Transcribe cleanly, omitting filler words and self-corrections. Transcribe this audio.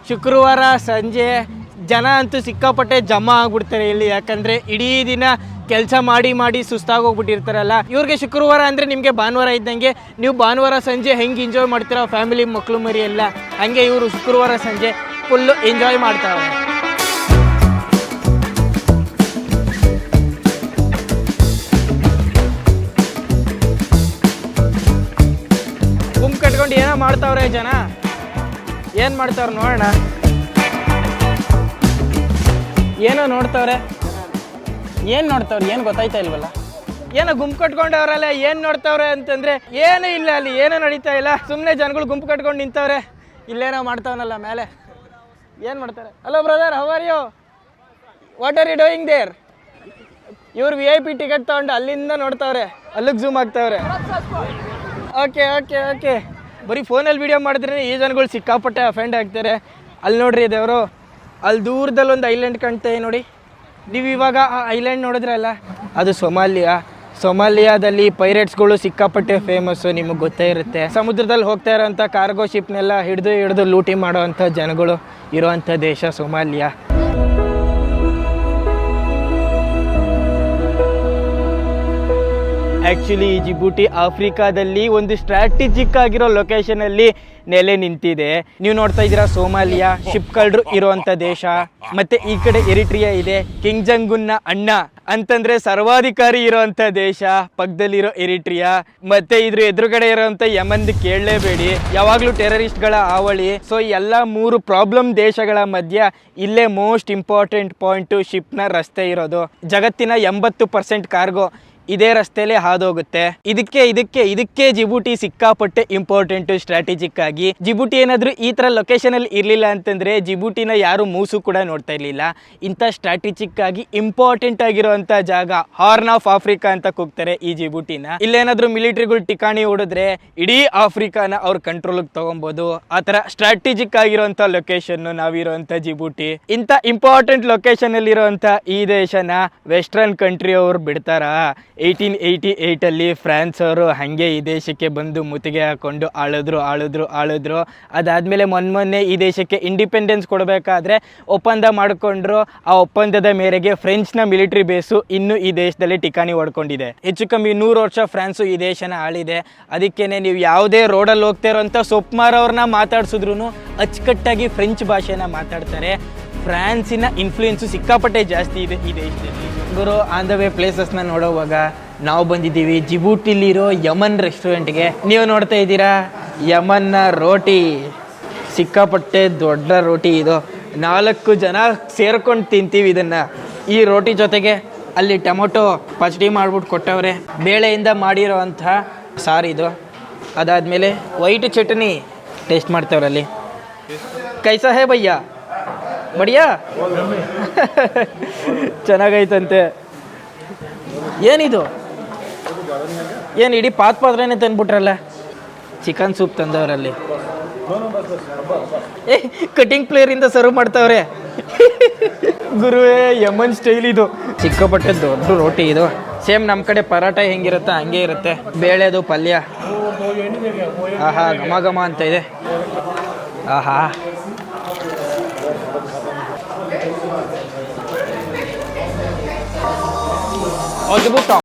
ಶುಕ್ರವಾರ ಸಂಜೆ ಜನ ಅಂತೂ ಸಿಕ್ಕಾಪಟ್ಟೆ ಜಮಾ ಆಗ್ಬಿಡ್ತಾರೆ ಇಲ್ಲಿ. ಯಾಕಂದರೆ ಇಡೀ ದಿನ ಕೆಲಸ ಮಾಡಿ ಸುಸ್ತಾಗೋಗ್ಬಿಟ್ಟಿರ್ತಾರಲ್ಲ. ಇವ್ರಿಗೆ ಶುಕ್ರವಾರ ಅಂದರೆ ನಿಮಗೆ ಭಾನುವಾರ ಇದ್ದಂಗೆ. ನೀವು ಭಾನುವಾರ ಸಂಜೆ ಹೆಂಗೆ ಎಂಜಾಯ್ ಮಾಡ್ತೀರಾ ಫ್ಯಾಮಿಲಿ ಮಕ್ಕಳು ಮರಿ ಎಲ್ಲ, ಹಾಗೆ ಇವರು ಶುಕ್ರವಾರ ಸಂಜೆ ಫುಲ್ಲು ಎಂಜಾಯ್ ಮಾಡ್ತಾರೆ. ಗುಂಪು ಕಟ್ಕೊಂಡು ಏನೋ ಮಾಡ್ತಾವ್ರೆ ಜನ. ಏನು ಮಾಡ್ತಾವ್ರೆ ನೋಡೋಣ. ಏನೋ ನೋಡ್ತಾವ್ರೆ. ಏನು ನೋಡ್ತಾವ್ರೆ ಏನು ಗೊತ್ತಾಯ್ತಾ ಇಲ್ವಲ್ಲ. ಏನೋ ಗುಂಪು ಕಟ್ಕೊಂಡವ್ರಲ್ಲ, ಏನು ನೋಡ್ತಾವ್ರೆ ಅಂತಂದರೆ ಏನೂ ಇಲ್ಲ, ಅಲ್ಲಿ ಏನೂ ನಡೀತಾ ಇಲ್ಲ. ಸುಮ್ಮನೆ ಜನಗಳು ಗುಂಪು ಕಟ್ಕೊಂಡು ನಿಂತವ್ರೆ. ಇಲ್ಲೇನೋ ಮಾಡ್ತಾವನಲ್ಲ ಮೇಲೆ. ಏನು ಮಾಡ್ತಾರೆ? Hello brother, how are you? What are you doing there? ಇವ್ರು VIP ಟಿಕೆಟ್ ತೊಗೊಂಡು ಅಲ್ಲಿಂದ ನೋಡ್ತಾವ್ರೆ, ಅಲ್ಲಿಗೆ ಝೂಮ್ ಆಗ್ತಾವ್ರೆ. Okay okay okay. ಬರೀ ಫೋನಲ್ಲಿ ವೀಡಿಯೋ ಮಾಡಿದ್ರೆ ಈ ಜನಗಳು ಸಿಕ್ಕಾಪಟ್ಟೆ ಅಫೆಂಡ್ ಆಗ್ತಾರೆ. ಅಲ್ಲಿ ನೋಡ್ರಿ ದೇವರು, ಅಲ್ಲಿ ದೂರದಲ್ಲಿ ಒಂದು ಐಲ್ಯಾಂಡ್ ಕಾಣ್ತೇವೆ ನೋಡಿ. ನೀವು ಇವಾಗ ಆ ಐಲ್ಯಾಂಡ್ ನೋಡಿದ್ರಲ್ಲ, ಅದು ಸೊಮಾಲಿಯಾದಲ್ಲಿ ಪೈರೇಟ್ಸ್ಗಳು ಸಿಕ್ಕಾಪಟ್ಟೆ ಫೇಮಸ್ಸು, ನಿಮಗೆ ಗೊತ್ತೇ ಇರುತ್ತೆ. ಸಮುದ್ರದಲ್ಲಿ ಹೋಗ್ತಾ ಇರೋಂಥ ಕಾರ್ಗೋ ಶಿಪ್ನೆಲ್ಲ ಹಿಡಿದು ಲೂಟಿ ಮಾಡೋವಂಥ ಜನಗಳು ಇರೋವಂಥ ದೇಶ ಸೊಮಾಲಿಯಾ. ಆ್ಯಕ್ಚುಲಿ ಈ ಜಿಬೂಟಿ ಆಫ್ರಿಕಾದಲ್ಲಿ ಒಂದು ಸ್ಟ್ರಾಟಜಿಕ್ ಆಗಿರೋ ಲೊಕೇಶನಲ್ಲಿ ನೆಲೆ ನಿಂತಿದೆ. ನೀವು ನೋಡ್ತಾ ಇದ್ದೀರಾ ಸೊಮಾಲಿಯಾ ಶಿಪ್ ಕಳ್ಳರು ಇರುವಂಥ ದೇಶ. ಮತ್ತು ಈ ಕಡೆ ಎರಿಟ್ರಿಯಾ ಇದೆ, ಕಿಂಗ್ ಜಂಗುನ್ನ ಅಣ್ಣ ಅಂತಂದರೆ ಸರ್ವಾಧಿಕಾರಿ ಇರೋವಂಥ ದೇಶ ಪಕ್ಕದಲ್ಲಿರೋ ಎರಿಟ್ರಿಯಾ. ಮತ್ತು ಇದ್ರ ಎದುರುಗಡೆ ಇರೋವಂಥ ಯಮನ್ದು ಕೇಳಲೇಬೇಡಿ, ಯಾವಾಗಲೂ ಟೆರರಿಸ್ಟ್ಗಳ ಹಾವಳಿ. ಸೊ ಎಲ್ಲ 3 ಪ್ರಾಬ್ಲಮ್ ದೇಶಗಳ ಮಧ್ಯ ಇಲ್ಲೇ ಮೋಸ್ಟ್ ಇಂಪಾರ್ಟೆಂಟ್ ಪಾಯಿಂಟು ಶಿಪ್ನ ರಸ್ತೆ ಇರೋದು. ಜಗತ್ತಿನ 80% ಕಾರ್ಗೋ ಇದೇ ರಸ್ತೆಯಲ್ಲೇ ಹಾದೋಗುತ್ತೆ. ಇದಕ್ಕೆ ಜಿಬೂಟಿ ಸಿಕ್ಕಾಪಟ್ಟೆ ಇಂಪಾರ್ಟೆಂಟು ಸ್ಟ್ರಾಟಜಿಕ್ ಆಗಿ. ಜಿಬೂಟಿ ಏನಾದರೂ ಈ ಥರ ಲೊಕೇಶನಲ್ಲಿ ಇರಲಿಲ್ಲ ಅಂತಂದರೆ ಜಿಬೂಟಿನ ಯಾರು ಮೂಸು ಕೂಡ ನೋಡ್ತಾ ಇರಲಿಲ್ಲ. ಇಂಥ ಸ್ಟ್ರಾಟಜಿಕ್ ಆಗಿ ಇಂಪಾರ್ಟೆಂಟ್ ಆಗಿರೋವಂಥ ಜಾಗ, ಹಾರ್ನ್ ಆಫ್ ಆಫ್ರಿಕಾ ಅಂತ ಕೂಗ್ತಾರೆ ಈ ಜಿಬೂಟಿನ. ಇಲ್ಲೇನಾದರೂ ಮಿಲಿಟ್ರಿಗಳು ಟಿಕಾಣಿ ಹೊಡಿದ್ರೆ ಇಡೀ ಆಫ್ರಿಕಾನ ಅವ್ರ ಕಂಟ್ರೋಲಿಗೆ ತೊಗೊಬೋದು. ಆ ಥರ ಸ್ಟ್ರಾಟಜಿಕ್ ಆಗಿರೋಂಥ ಲೊಕೇಶನ್ನು ನಾವಿರೋವಂಥ ಜಿಬೂಟಿ. ಇಂಥ ಇಂಪಾರ್ಟೆಂಟ್ ಲೊಕೇಶನಲ್ಲಿರೋವಂಥ ಈ ದೇಶನ ವೆಸ್ಟರ್ನ್ ಕಂಟ್ರಿ ಅವರು ಬಿಡ್ತಾರ? 1888 ಫ್ರಾನ್ಸ್ ಅವರು ಹಾಗೆ ಈ ದೇಶಕ್ಕೆ ಬಂದು ಮುತ್ತಿಗೆ ಹಾಕೊಂಡು ಆಳಿದ್ರು. ಅದಾದಮೇಲೆ ಮೊನ್ನೆ ಈ ದೇಶಕ್ಕೆ ಇಂಡಿಪೆಂಡೆನ್ಸ್ ಕೊಡಬೇಕಾದ್ರೆ ಒಪ್ಪಂದ ಮಾಡಿಕೊಂಡ್ರು. ಆ ಒಪ್ಪಂದದ ಮೇರೆಗೆ ಫ್ರೆಂಚ್ನ ಮಿಲಿಟರಿ ಬೇಸು ಇನ್ನೂ ಈ ದೇಶದಲ್ಲಿ ಟಿಕಾಣಿ ಹೊಡ್ಕೊಂಡಿದೆ. ಹೆಚ್ಚು ಕಮ್ಮಿ 100 ವರ್ಷ ಫ್ರಾನ್ಸು ಈ ದೇಶನ ಆಳಿದೆ. ಅದಕ್ಕೇನೆ ನೀವು ಯಾವುದೇ ರೋಡಲ್ಲಿ ಹೋಗ್ತಾ ಇರೋಂಥ ಸೊಪ್ಮಾರ್ ಅವ್ರನ್ನ ಮಾತಾಡ್ಸಿದ್ರು ಅಚ್ಚುಕಟ್ಟಾಗಿ ಫ್ರೆಂಚ್ ಭಾಷೆನ ಮಾತಾಡ್ತಾರೆ. ಫ್ರಾನ್ಸಿನ ಇನ್ಫ್ಲೂಯೆನ್ಸು ಸಿಕ್ಕಾಪಟ್ಟೆ ಜಾಸ್ತಿ ಇದೆ ಈ ದೇಶದಲ್ಲಿ. ಗುರು, ಆನ್ ದ ವೇ ಪ್ಲೇಸಸ್ನ ನೋಡೋವಾಗ ನಾವು ಬಂದಿದ್ದೀವಿ ಜಿಬೂಟಿಲಿರೋ ಯಮನ್ ರೆಸ್ಟೋರೆಂಟ್ಗೆ. ನೀವು ನೋಡ್ತಾ ಇದ್ದೀರಾ ಯಮನ್ನ ರೋಟಿ, ಸಿಕ್ಕಾಪಟ್ಟೆ ದೊಡ್ಡ ರೋಟಿ ಇದು. 4 ಜನ ಸೇರ್ಕೊಂಡು ತಿಂತೀವಿ ಇದನ್ನು. ಈ ರೋಟಿ ಜೊತೆಗೆ ಅಲ್ಲಿ ಟೊಮೊಟೊ ಪಚಡಿ ಮಾಡ್ಬಿಟ್ಟು ಕೊಟ್ಟವ್ರೆ, ಬೇಳೆಯಿಂದ ಮಾಡಿರೋ ಅಂತಹ ಸಾರಿದು. ಅದಾದಮೇಲೆ ವೈಟ್ ಚಟ್ನಿ ಟೇಸ್ಟ್ ಮಾಡ್ತವ್ರಲ್ಲಿ. ಕೈಸಾ ಹೇ ಭಯ್ಯ? ಬಡಿಯಾ? ಚೆನ್ನಾಗೈತಂತೆ. ಏನಿದು? ಏನು ಇಡೀ ಪಾತ್ರೆನೇ ತಂದ್ಬಿಟ್ರಲ್ಲ. ಚಿಕನ್ ಸೂಪ್ ತಂದವರಲ್ಲಿ. ಕಟಿಂಗ್ ಪ್ಲೇಯರಿಂದ ಸರ್ವ್ ಮಾಡ್ತಾವ್ರೆ. ಗುರುವೇ, ಯಮನ್ ಸ್ಟೈಲ್ ಇದು. ಸಿಕ್ಕಾಪಟ್ಟೆ ದೊಡ್ಡ ರೋಟಿ ಇದು. ಸೇಮ್ ನಮ್ಮ ಕಡೆ ಪರಾಟ ಹೆಂಗಿರುತ್ತೆ ಹಂಗೆ ಇರುತ್ತೆ. ಬೇಳೆದು ಪಲ್ಯ, ಆಹಾ ಘಮ ಅಂತ ಇದೆ. ಆಹಾ, Djibouti.